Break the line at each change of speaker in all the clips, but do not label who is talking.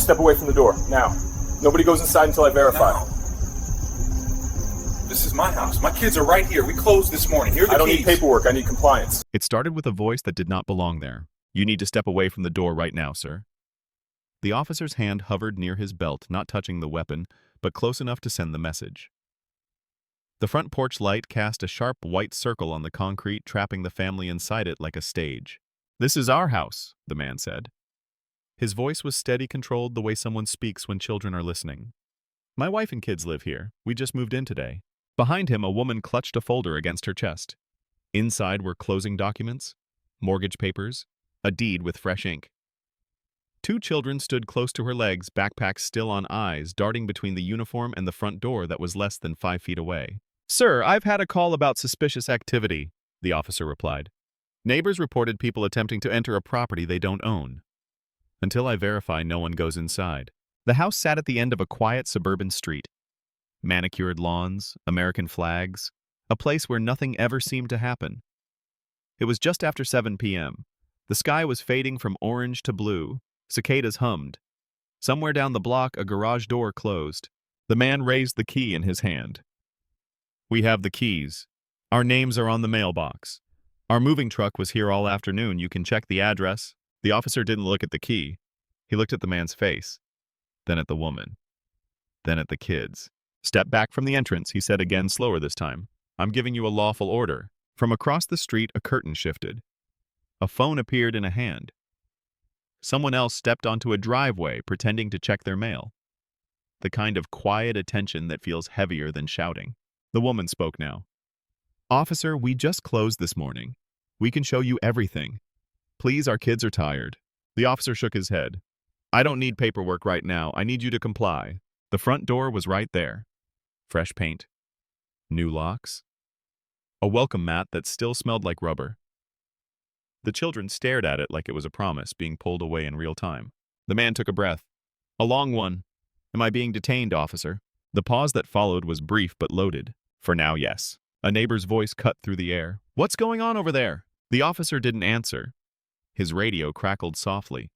Step away from the door, now. Nobody goes inside until I verify.
No. This is my house. My kids are right here. We closed this morning. Here are the
I don't
keys.
need paperwork, I need compliance.
It started with a voice that did not belong there. You need to step away from the door right now, sir. The officer's hand hovered near his belt, not touching the weapon, but close enough to send the message. The front porch light cast a sharp white circle on the concrete, trapping the family inside it like a stage. This is our house, the man said. His voice was steady, controlled the way someone speaks when children are listening. My wife and kids live here. We just moved in today. Behind him, a woman clutched a folder against her chest. Inside were closing documents, mortgage papers, a deed with fresh ink. Two children stood close to her legs, backpacks still on eyes, darting between the uniform and the front door that was less than 5 feet away. Sir, I've had a call about suspicious activity, the officer replied. Neighbors reported people attempting to enter a property they don't own. Until I verify, no one goes inside. The house sat at the end of a quiet suburban street. Manicured lawns, American flags, a place where nothing ever seemed to happen. It was just after 7 p.m. The sky was fading from orange to blue. Cicadas hummed. Somewhere down the block, a garage door closed. The man raised the key in his hand. We have the keys. Our names are on the mailbox. Our moving truck was here all afternoon. You can check the address. The officer didn't look at the key. He looked at the man's face, then at the woman, then at the kids. Step back from the entrance, he said again, slower this time. I'm giving you a lawful order. From across the street, a curtain shifted. A phone appeared in a hand. Someone else stepped onto a driveway, pretending to check their mail. The kind of quiet attention that feels heavier than shouting. The woman spoke now. Officer, we just closed this morning. We can show you everything. Please, our kids are tired. The officer shook his head. I don't need paperwork right now. I need you to comply. The front door was right there. Fresh paint. New locks. A welcome mat that still smelled like rubber. The children stared at it like it was a promise being pulled away in real time. The man took a breath. A long one. Am I being detained, officer? The pause that followed was brief but loaded. For now, yes. A neighbor's voice cut through the air. What's going on over there? The officer didn't answer. His radio crackled softly.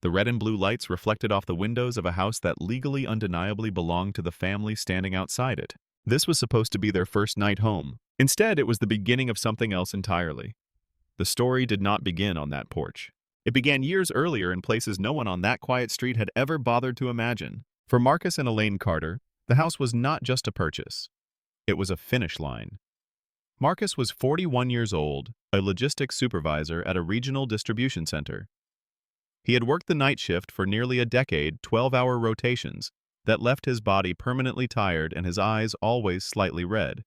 The red and blue lights reflected off the windows of a house that legally, undeniably belonged to the family standing outside it. This was supposed to be their first night home. Instead, it was the beginning of something else entirely. The story did not begin on that porch. It began years earlier in places no one on that quiet street had ever bothered to imagine. For Marcus and Elaine Carter, the house was not just a purchase. It was a finish line. Marcus was 41 years old, a logistics supervisor at a regional distribution center. He had worked the night shift for nearly a decade, 12-hour rotations, that left his body permanently tired and his eyes always slightly red.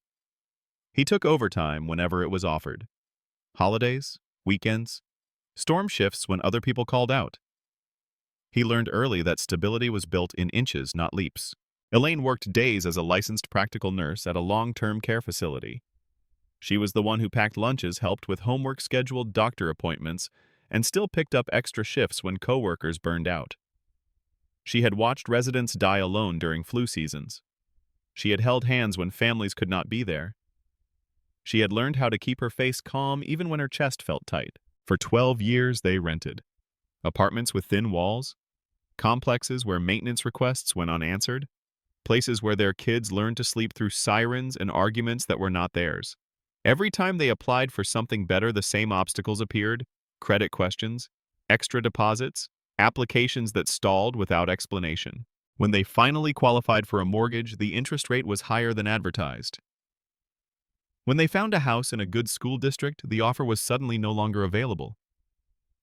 He took overtime whenever it was offered. Holidays, weekends, storm shifts when other people called out. He learned early that stability was built in inches, not leaps. Elaine worked days as a licensed practical nurse at a long-term care facility. She was the one who packed lunches, helped with homework, scheduled doctor appointments, and still picked up extra shifts when coworkers burned out. She had watched residents die alone during flu seasons. She had held hands when families could not be there. She had learned how to keep her face calm even when her chest felt tight. For 12 years, they rented. Apartments with thin walls, complexes where maintenance requests went unanswered, places where their kids learned to sleep through sirens and arguments that were not theirs. Every time they applied for something better, the same obstacles appeared: credit questions, extra deposits, applications that stalled without explanation. When they finally qualified for a mortgage, the interest rate was higher than advertised. When they found a house in a good school district, the offer was suddenly no longer available.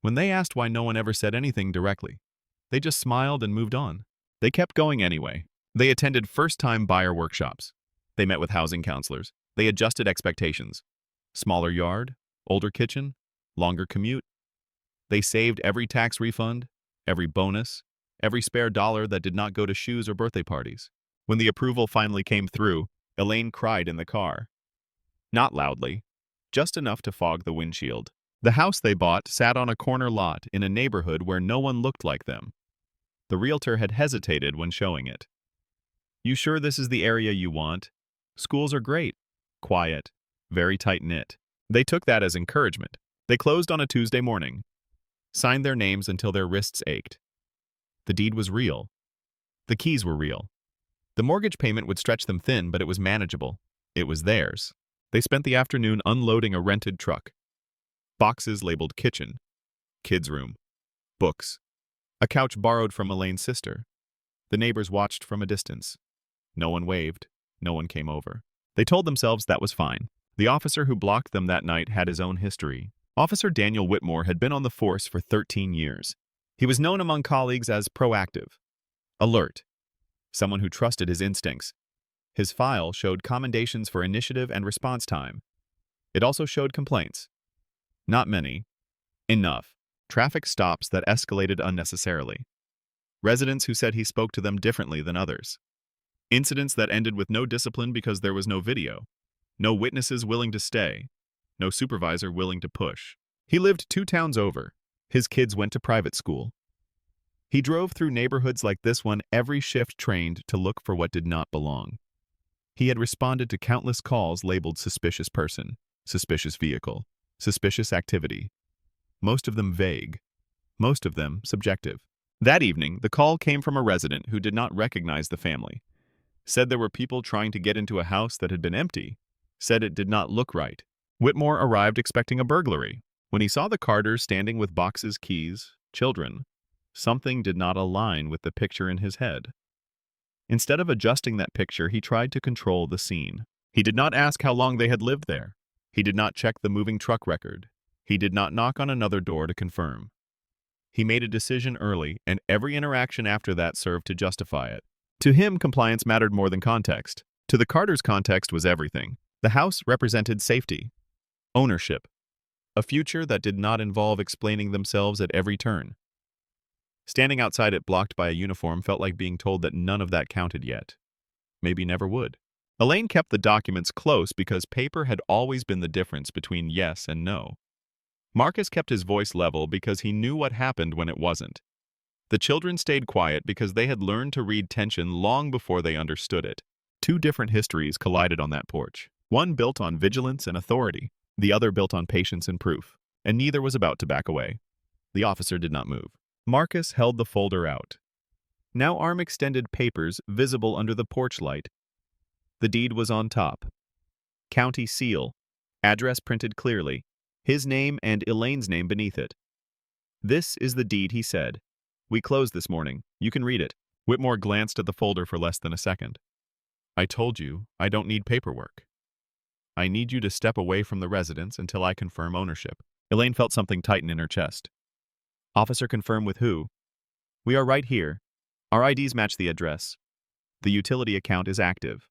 When they asked why no one ever said anything directly, they just smiled and moved on. They kept going anyway. They attended first-time buyer workshops. They met with housing counselors. They adjusted expectations. Smaller yard, older kitchen, longer commute. They saved every tax refund, every bonus, every spare dollar that did not go to shoes or birthday parties. When the approval finally came through, Elaine cried in the car. Not loudly, just enough to fog the windshield. The house they bought sat on a corner lot in a neighborhood where no one looked like them. The realtor had hesitated when showing it. You sure this is the area you want? Schools are great, quiet, very tight-knit. They took that as encouragement. They closed on a Tuesday morning, signed their names until their wrists ached. The deed was real. The keys were real. The mortgage payment would stretch them thin, but it was manageable. It was theirs. They spent the afternoon unloading a rented truck. Boxes labeled kitchen, kids' room, books, a couch borrowed from Elaine's sister. The neighbors watched from a distance. No one waved. No one came over. They told themselves that was fine. The officer who blocked them that night had his own history. Officer Daniel Whitmore had been on the force for 13 years. He was known among colleagues as proactive, alert, someone who trusted his instincts. His file showed commendations for initiative and response time. It also showed complaints. Not many. Enough. Traffic stops that escalated unnecessarily. Residents who said he spoke to them differently than others. Incidents that ended with no discipline because there was no video. No witnesses willing to stay. No supervisor willing to push. He lived 2 towns over. His kids went to private school. He drove through neighborhoods like this one every shift trained to look for what did not belong. He had responded to countless calls labeled suspicious person, suspicious vehicle, suspicious activity. Most of them vague. Most of them subjective. That evening, the call came from a resident who did not recognize the family. Said there were people trying to get into a house that had been empty. Said it did not look right. Whitmore arrived expecting a burglary. When he saw the Carters standing with boxes, keys, children, something did not align with the picture in his head. Instead of adjusting that picture, he tried to control the scene. He did not ask how long they had lived there. He did not check the moving truck record. He did not knock on another door to confirm. He made a decision early, and every interaction after that served to justify it. To him, compliance mattered more than context. To the Carters, context was everything. The house represented safety, ownership, a future that did not involve explaining themselves at every turn. Standing outside it blocked by a uniform felt like being told that none of that counted yet. Maybe never would. Elaine kept the documents close because paper had always been the difference between yes and no. Marcus kept his voice level because he knew what happened when it wasn't. The children stayed quiet because they had learned to read tension long before they understood it. 2 different histories collided on that porch. One built on vigilance and authority, the other built on patience and proof, and neither was about to back away. The officer did not move. Marcus held the folder out. Now arm-extended papers visible under the porch light. The deed was on top. County seal, address printed clearly, his name and Elaine's name beneath it. This is the deed, he said. We closed this morning. You can read it. Whitmore glanced at the folder for less than a second. I told you, I don't need paperwork. I need you to step away from the residence until I confirm ownership. Elaine felt something tighten in her chest. Officer, confirm with who? We are right here. Our IDs match the address. The utility account is active.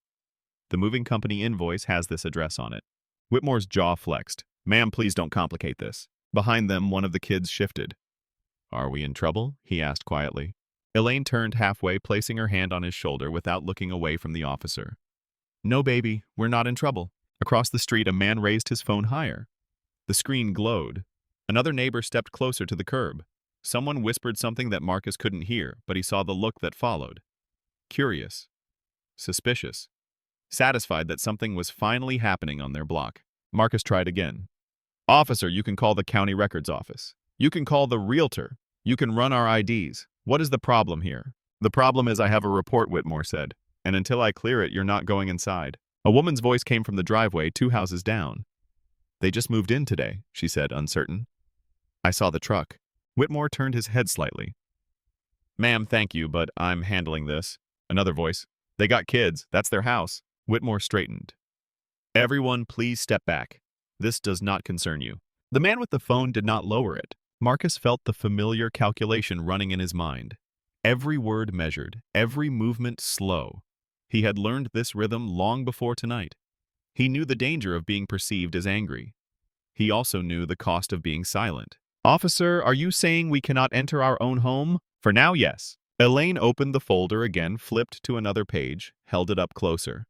The moving company invoice has this address on it. Whitmore's jaw flexed. Ma'am, please don't complicate this. Behind them, one of the kids shifted. Are we in trouble? He asked quietly. Elaine turned halfway, placing her hand on his shoulder without looking away from the officer. No, baby, we're not in trouble. Across the street, a man raised his phone higher. The screen glowed. Another neighbor stepped closer to the curb. Someone whispered something that Marcus couldn't hear, but he saw the look that followed. Curious. Suspicious. Satisfied that something was finally happening on their block. Marcus tried again. Officer, you can call the county records office. You can call the realtor. You can run our IDs. What is the problem here? The problem is I have a report, Whitmore said. And until I clear it, you're not going inside. A woman's voice came from the driveway 2 houses down. They just moved in today, she said, uncertain. I saw the truck. Whitmore turned his head slightly. Ma'am, thank you, but I'm handling this. Another voice. They got kids. That's their house. Whitmore straightened. Everyone, please step back. This does not concern you. The man with the phone did not lower it. Marcus felt the familiar calculation running in his mind. Every word measured, every movement slow. He had learned this rhythm long before tonight. He knew the danger of being perceived as angry. He also knew the cost of being silent. Officer, are you saying we cannot enter our own home? For now, yes. Elaine opened the folder again, flipped to another page, held it up closer.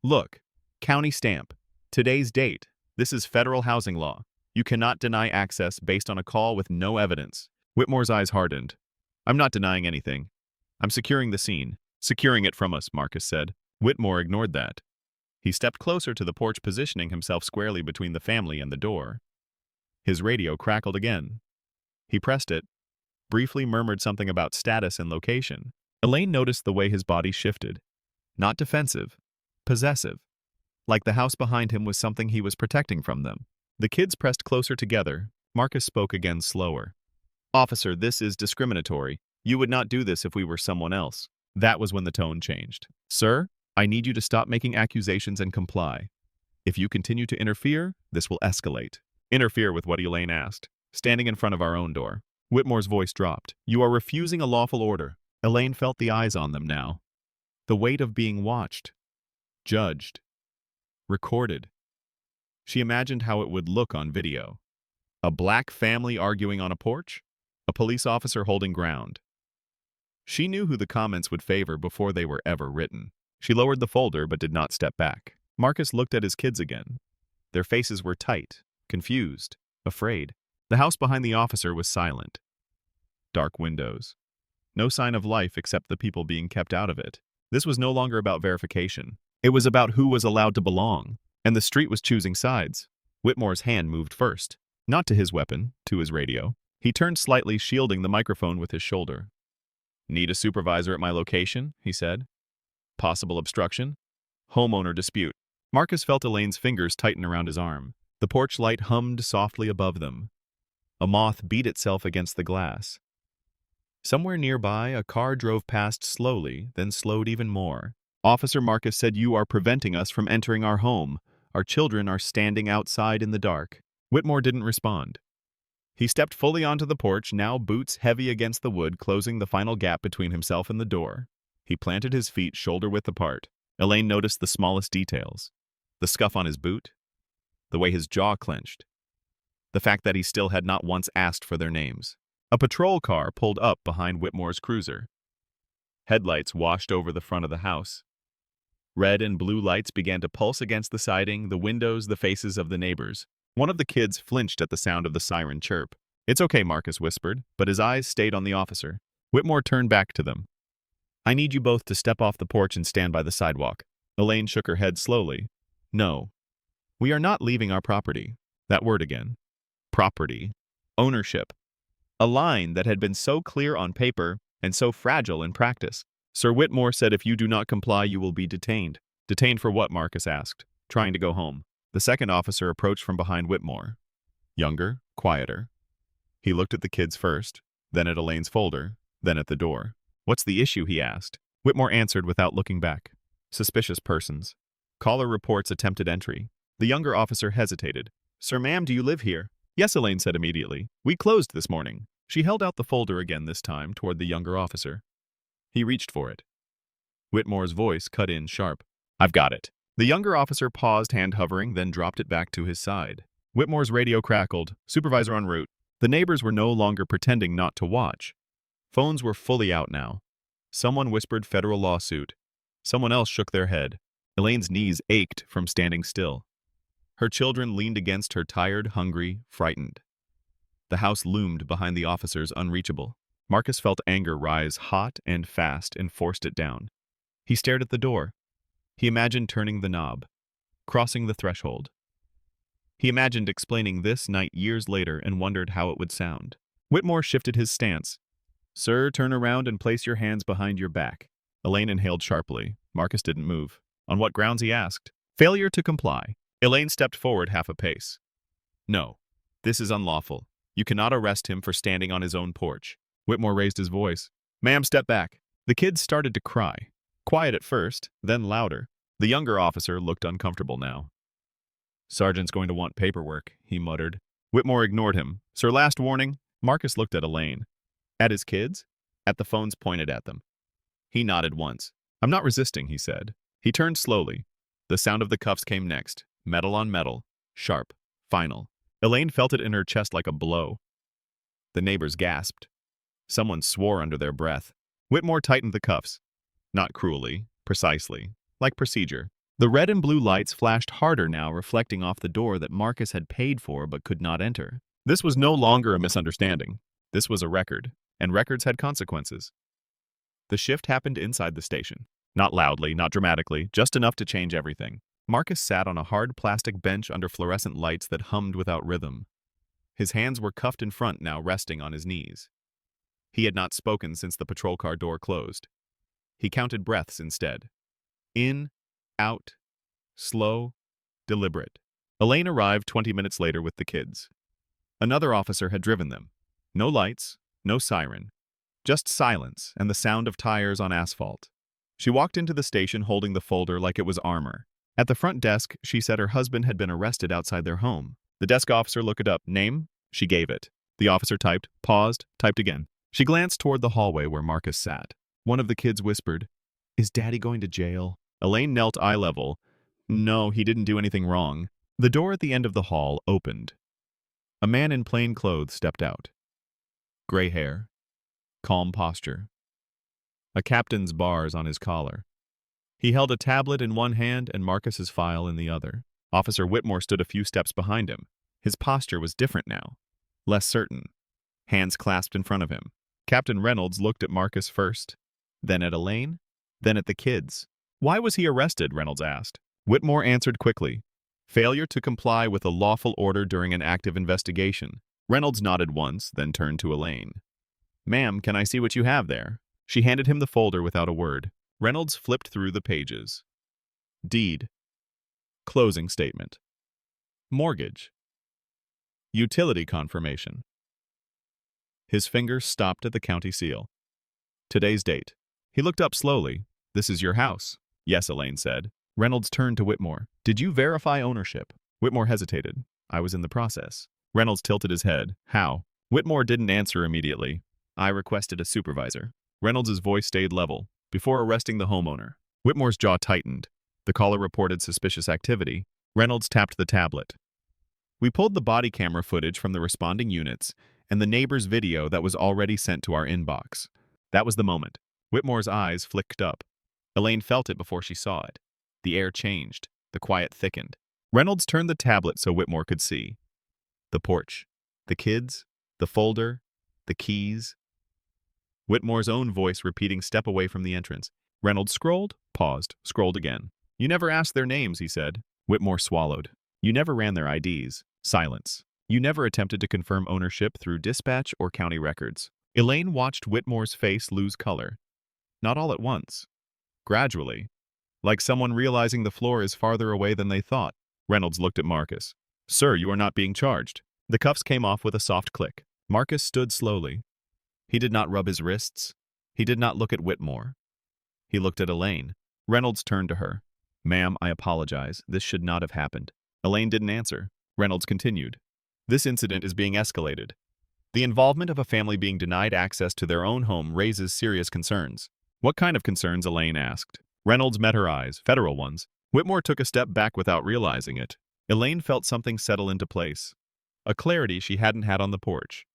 Look, county stamp. Today's date. This is federal housing law. You cannot deny access based on a call with no evidence. Whitmore's eyes hardened. I'm not denying anything. I'm securing the scene. Securing it from us, Marcus said. Whitmore ignored that. He stepped closer to the porch, positioning himself squarely between the family and the door. His radio crackled again. He pressed it. briefly murmured something about status and location. Elaine noticed the way his body shifted. Not defensive, possessive. Like the house behind him was something he was protecting from them. The kids pressed closer together. Marcus spoke again slower. "Officer, this is discriminatory. You would not do this if we were someone else." That was when the tone changed. "Sir, I need you to stop making accusations and comply. If you continue to interfere, this will escalate." "Interfere with what?" Elaine asked, standing in front of our own door. Whitmore's voice dropped. "You are refusing a lawful order." Elaine felt the eyes on them now. The weight of being watched, judged, recorded. She imagined how it would look on video. A black family arguing on a porch? A police officer holding ground. She knew who the comments would favor before they were ever written. She lowered the folder but did not step back. Marcus looked at his kids again. Their faces were tight, confused, afraid. The house behind the officer was silent. Dark windows. No sign of life except the people being kept out of it. This was no longer about verification. It was about who was allowed to belong, and the street was choosing sides. Whitmore's hand moved first, not to his weapon, to his radio. He turned slightly, shielding the microphone with his shoulder. "Need a supervisor at my location," he said. "Possible obstruction? Homeowner dispute." Marcus felt Elaine's fingers tighten around his arm. The porch light hummed softly above them. A moth beat itself against the glass. Somewhere nearby, a car drove past slowly, then slowed even more. "Officer," Marcus said, "you are preventing us from entering our home. Our children are standing outside in the dark." Whitmore didn't respond. He stepped fully onto the porch, now boots heavy against the wood, closing the final gap between himself and the door. He planted his feet shoulder-width apart. Elaine noticed the smallest details. The scuff on his boot. The way his jaw clenched. The fact that he still had not once asked for their names. A patrol car pulled up behind Whitmore's cruiser. Headlights washed over the front of the house. Red and blue lights began to pulse against the siding, the windows, the faces of the neighbors. One of the kids flinched at the sound of the siren chirp. "It's okay," Marcus whispered, but his eyes stayed on the officer. Whitmore turned back to them. "I need you both to step off the porch and stand by the sidewalk." Elaine shook her head slowly. "No. We are not leaving our property." That word again. Property. Ownership. A line that had been so clear on paper and so fragile in practice. Sir Whitmore said, "If you do not comply, you will be detained." "Detained for what?" Marcus asked, trying to go home. The second officer approached from behind Whitmore. Younger, quieter. He looked at the kids first, then at Elaine's folder, then at the door. "What's the issue?" he asked. Whitmore answered without looking back. "Suspicious persons. Caller reports attempted entry." The younger officer hesitated. "Sir, ma'am, do you live here?" "Yes," Elaine said immediately. "We closed this morning." She held out the folder again, this time toward the younger officer. He reached for it. Whitmore's voice cut in sharp. "I've got it." The younger officer paused, hand hovering, then dropped it back to his side. Whitmore's radio crackled. "Supervisor en route." The neighbors were no longer pretending not to watch. Phones were fully out now. Someone whispered federal lawsuit. Someone else shook their head. Elaine's knees ached from standing still. Her children leaned against her, tired, hungry, frightened. The house loomed behind the officers, unreachable. Marcus felt anger rise hot and fast and forced it down. He stared at the door. He imagined turning the knob, crossing the threshold. He imagined explaining this night years later and wondered how it would sound. Whitmore shifted his stance. "Sir, turn around and place your hands behind your back." Elaine inhaled sharply. Marcus didn't move. "On what grounds?" he asked. "Failure to comply." Elaine stepped forward half a pace. "No, this is unlawful. You cannot arrest him for standing on his own porch." Whitmore raised his voice. "Ma'am, step back." The kids started to cry. Quiet at first, then louder. The younger officer looked uncomfortable now. "Sergeant's going to want paperwork," he muttered. Whitmore ignored him. "Sir, last warning." Marcus looked at Elaine. At his kids? At the phones pointed at them. He nodded once. "I'm not resisting," he said. He turned slowly. The sound of the cuffs came next. Metal on metal. Sharp. Final. Elaine felt it in her chest like a blow. The neighbors gasped. Someone swore under their breath. Whitmore tightened the cuffs. Not cruelly, precisely, like procedure. The red and blue lights flashed harder now, reflecting off the door that Marcus had paid for but could not enter. This was no longer a misunderstanding. This was a record, and records had consequences. The shift happened inside the station. Not loudly, not dramatically, just enough to change everything. Marcus sat on a hard plastic bench under fluorescent lights that hummed without rhythm. His hands were cuffed in front now, resting on his knees. He had not spoken since the patrol car door closed. He counted breaths instead. In, out, slow, deliberate. Elaine arrived 20 minutes later with the kids. Another officer had driven them. No lights, no siren, just silence and the sound of tires on asphalt. She walked into the station holding the folder like it was armor. At the front desk, she said her husband had been arrested outside their home. The desk officer looked it up. Name? She gave it. The officer typed, paused, typed again. She glanced toward the hallway where Marcus sat. One of the kids whispered, "Is Daddy going to jail?" Elaine knelt eye level. No, he didn't do anything wrong. The door at the end of the hall opened. A man in plain clothes stepped out. Gray hair, calm posture, a captain's bars on his collar. He held a tablet in one hand and Marcus's file in the other. Officer Whitmore stood a few steps behind him. His posture was different now, less certain, hands clasped in front of him. Captain Reynolds looked at Marcus first, then at Elaine, then at the kids. Why was he arrested? Reynolds asked. Whitmore answered quickly. Failure to comply with a lawful order during an active investigation. Reynolds nodded once, then turned to Elaine. Ma'am, can I see what you have there? She handed him the folder without a word. Reynolds flipped through the pages. Deed. Closing statement. Mortgage. Utility confirmation. His fingers stopped at the county seal. Today's date. He looked up slowly. This is your house. Yes, Elaine said. Reynolds turned to Whitmore. Did you verify ownership? Whitmore hesitated. I was in the process. Reynolds tilted his head. How? Whitmore didn't answer immediately. I requested a supervisor. Reynolds' voice stayed level. Before arresting the homeowner. Whitmore's jaw tightened. The caller reported suspicious activity. Reynolds tapped the tablet. We pulled the body camera footage from the responding units and the neighbor's video that was already sent to our inbox. That was the moment. Whitmore's eyes flicked up. Elaine felt it before she saw it. The air changed. The quiet thickened. Reynolds turned the tablet so Whitmore could see. The porch. The kids. The folder. The keys. Whitmore's own voice repeating step away from the entrance. Reynolds scrolled, paused, scrolled again. You never asked their names, he said. Whitmore swallowed. You never ran their IDs. Silence. You never attempted to confirm ownership through dispatch or county records. Elaine watched Whitmore's face lose color. Not all at once. Gradually. Like someone realizing the floor is farther away than they thought. Reynolds looked at Marcus. Sir, you are not being charged. The cuffs came off with a soft click. Marcus stood slowly. He did not rub his wrists. He did not look at Whitmore. He looked at Elaine. Reynolds turned to her. Ma'am, I apologize. This should not have happened. Elaine didn't answer. Reynolds continued. This incident is being escalated. The involvement of a family being denied access to their own home raises serious concerns. What kind of concerns? Elaine asked. Reynolds met her eyes, federal ones. Whitmore took a step back without realizing it. Elaine felt something settle into place. A clarity she hadn't had on the porch.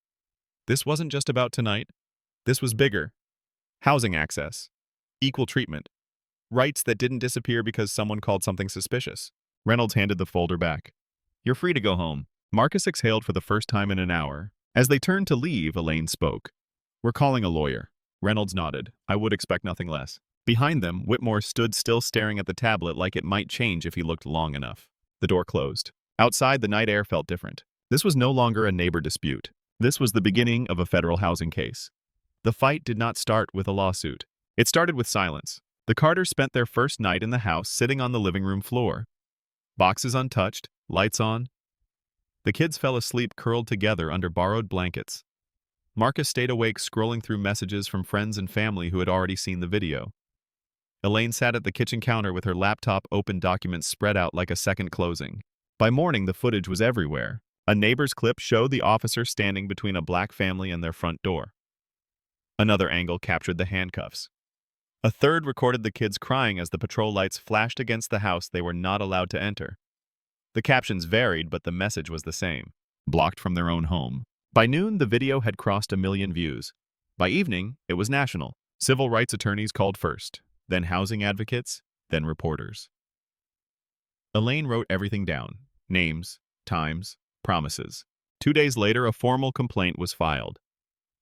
This wasn't just about tonight. This was bigger. Housing access. Equal treatment. Rights that didn't disappear because someone called something suspicious. Reynolds handed the folder back. You're free to go home. Marcus exhaled for the first time in an hour. As they turned to leave, Elaine spoke. We're calling a lawyer. Reynolds nodded. I would expect nothing less. Behind them, Whitmore stood still staring at the tablet like it might change if he looked long enough. The door closed. Outside, the night air felt different. This was no longer a neighbor dispute. This was the beginning of a federal housing case. The fight did not start with a lawsuit. It started with silence. The Carters spent their first night in the house sitting on the living room floor. Boxes untouched, lights on. The kids fell asleep curled together under borrowed blankets. Marcus stayed awake scrolling through messages from friends and family who had already seen the video. Elaine sat at the kitchen counter with her laptop open, documents spread out like a second closing. By morning, the footage was everywhere. A neighbor's clip showed the officer standing between a black family and their front door. Another angle captured the handcuffs. A third recorded the kids crying as the patrol lights flashed against the house they were not allowed to enter. The captions varied, but the message was the same. Blocked from their own home. By noon, the video had crossed 1 million views. By evening, it was national. Civil rights attorneys called first, then housing advocates, then reporters. Elaine wrote everything down. Names, times, promises. 2 days later, a formal complaint was filed.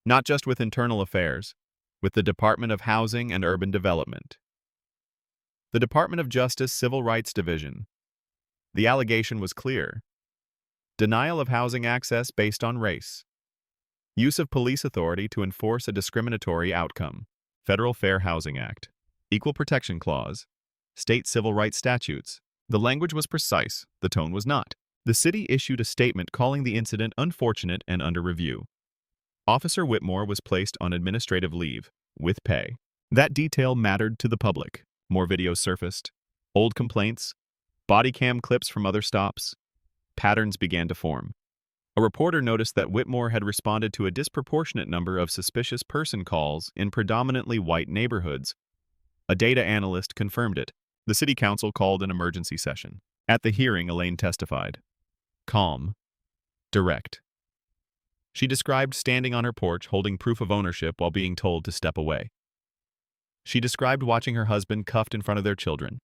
Not just with Internal Affairs, with the Department of Housing and Urban Development. The Department of Justice Civil Rights Division. The allegation was clear. Denial of housing access based on race. Use of police authority to enforce a discriminatory outcome. Federal Fair Housing Act. Equal Protection Clause. State civil rights statutes. The language was precise, the tone was not. The city issued a statement calling the incident unfortunate and under review. Officer Whitmore was placed on administrative leave, with pay. That detail mattered to the public. More videos surfaced. Old complaints. Body cam clips from other stops. Patterns began to form. A reporter noticed that Whitmore had responded to a disproportionate number of suspicious person calls in predominantly white neighborhoods. A data analyst confirmed it. The city council called an emergency session. At the hearing, Elaine testified. Calm. Direct. She described standing on her porch holding proof of ownership while being told to step away. She described watching her husband cuffed in front of their children.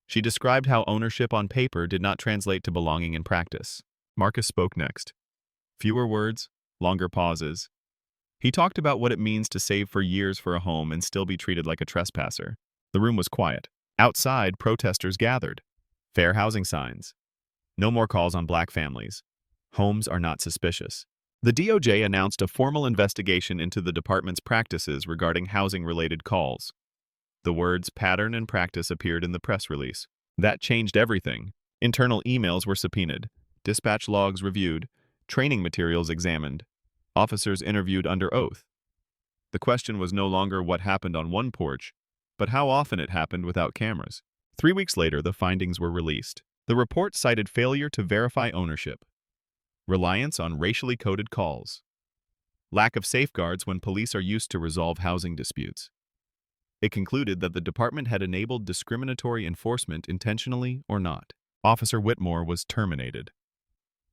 She described how ownership on paper did not translate to belonging in practice. Marcus spoke next. Fewer words, longer pauses. He talked about what it means to save for years for a home and still be treated like a trespasser. The room was quiet. Outside, protesters gathered. Fair housing signs. No more calls on black families. Homes are not suspicious. The DOJ announced a formal investigation into the department's practices regarding housing-related calls. The words pattern and practice appeared in the press release. That changed everything. Internal emails were subpoenaed, dispatch logs reviewed, training materials examined, officers interviewed under oath. The question was no longer what happened on one porch, but how often it happened without cameras. 3 weeks later, the findings were released. The report cited failure to verify ownership, reliance on racially coded calls, lack of safeguards when police are used to resolve housing disputes. It concluded that the department had enabled discriminatory enforcement intentionally or not. Officer Whitmore was terminated.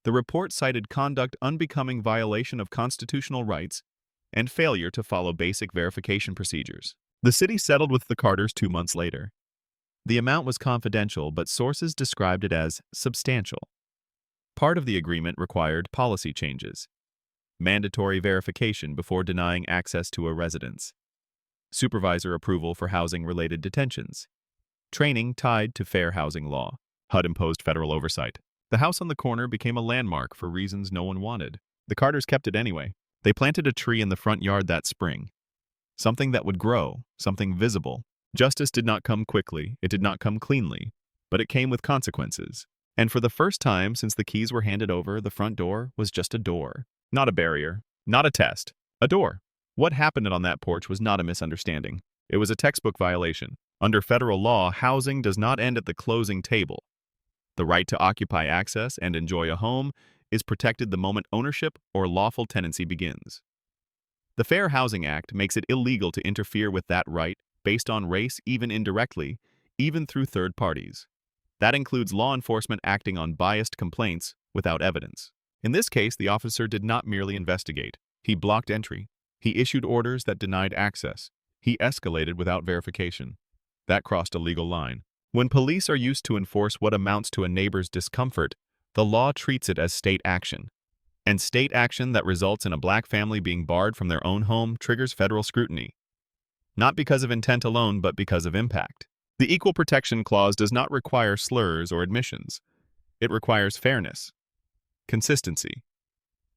The report cited conduct unbecoming violation of constitutional rights and failure to follow basic verification procedures. The city settled with the Carters 2 months later. The amount was confidential, but sources described it as substantial. Part of the agreement required policy changes, mandatory verification before denying access to a residence, supervisor approval for housing-related detentions, training tied to fair housing law. HUD imposed federal oversight. The house on the corner became a landmark for reasons no one wanted. The Carters kept it anyway. They planted a tree in the front yard that spring. Something that would grow, something visible. Justice did not come quickly, it did not come cleanly, but it came with consequences. And for the first time since the keys were handed over, the front door was just a door. Not a barrier, not a test, a door. What happened on that porch was not a misunderstanding. It was a textbook violation. Under federal law, housing does not end at the closing table. The right to occupy access and enjoy a home is protected the moment ownership or lawful tenancy begins. The Fair Housing Act makes it illegal to interfere with that right based on race, even indirectly, even through third parties. That includes law enforcement acting on biased complaints without evidence. In this case, the officer did not merely investigate. He blocked entry. He issued orders that denied access. He escalated without verification. That crossed a legal line. When police are used to enforce what amounts to a neighbor's discomfort, the law treats it as state action. And state action that results in a black family being barred from their own home triggers federal scrutiny. Not because of intent alone, but because of impact. The Equal Protection Clause does not require slurs or admissions. It requires fairness, consistency,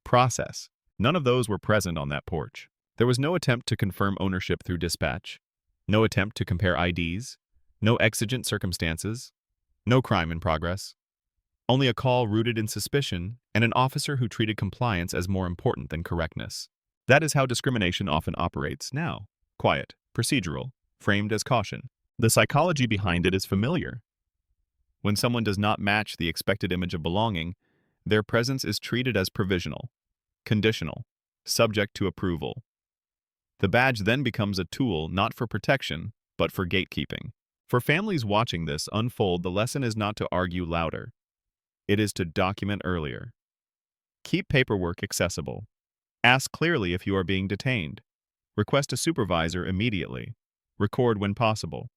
process. None of those were present on that porch. There was no attempt to confirm ownership through dispatch, no attempt to compare IDs, no exigent circumstances, no crime in progress. Only a call rooted in suspicion and an officer who treated compliance as more important than correctness. That is how discrimination often operates now. Quiet, procedural, framed as caution. The psychology behind it is familiar. When someone does not match the expected image of belonging, their presence is treated as provisional, conditional, subject to approval. The badge then becomes a tool not for protection, but for gatekeeping. For families watching this unfold, the lesson is not to argue louder. It is to document earlier. Keep paperwork accessible. Ask clearly if you are being detained. Request a supervisor immediately. Record when possible.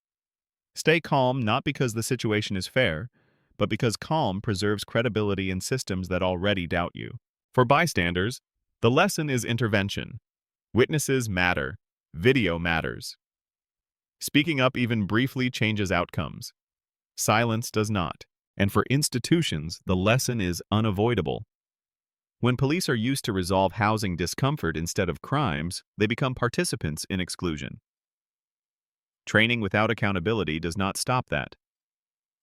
Stay calm not because the situation is fair, but because calm preserves credibility in systems that already doubt you. For bystanders, the lesson is intervention. Witnesses matter. Video matters. Speaking up even briefly changes outcomes. Silence does not. And for institutions, the lesson is unavoidable. When police are used to resolve housing discomfort instead of crimes, they become participants in exclusion. Training without accountability does not stop that.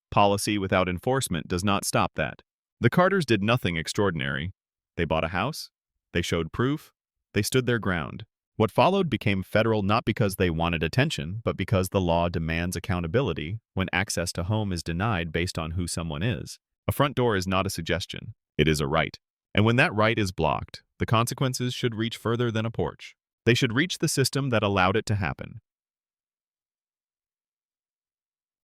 Policy without enforcement does not stop that. The Carters did nothing extraordinary. They bought a house, they showed proof, they stood their ground. What followed became federal not because they wanted attention, but because the law demands accountability when access to home is denied based on who someone is. A front door is not a suggestion, it is a right. And when that right is blocked, the consequences should reach further than a porch. They should reach the system that allowed it to happen.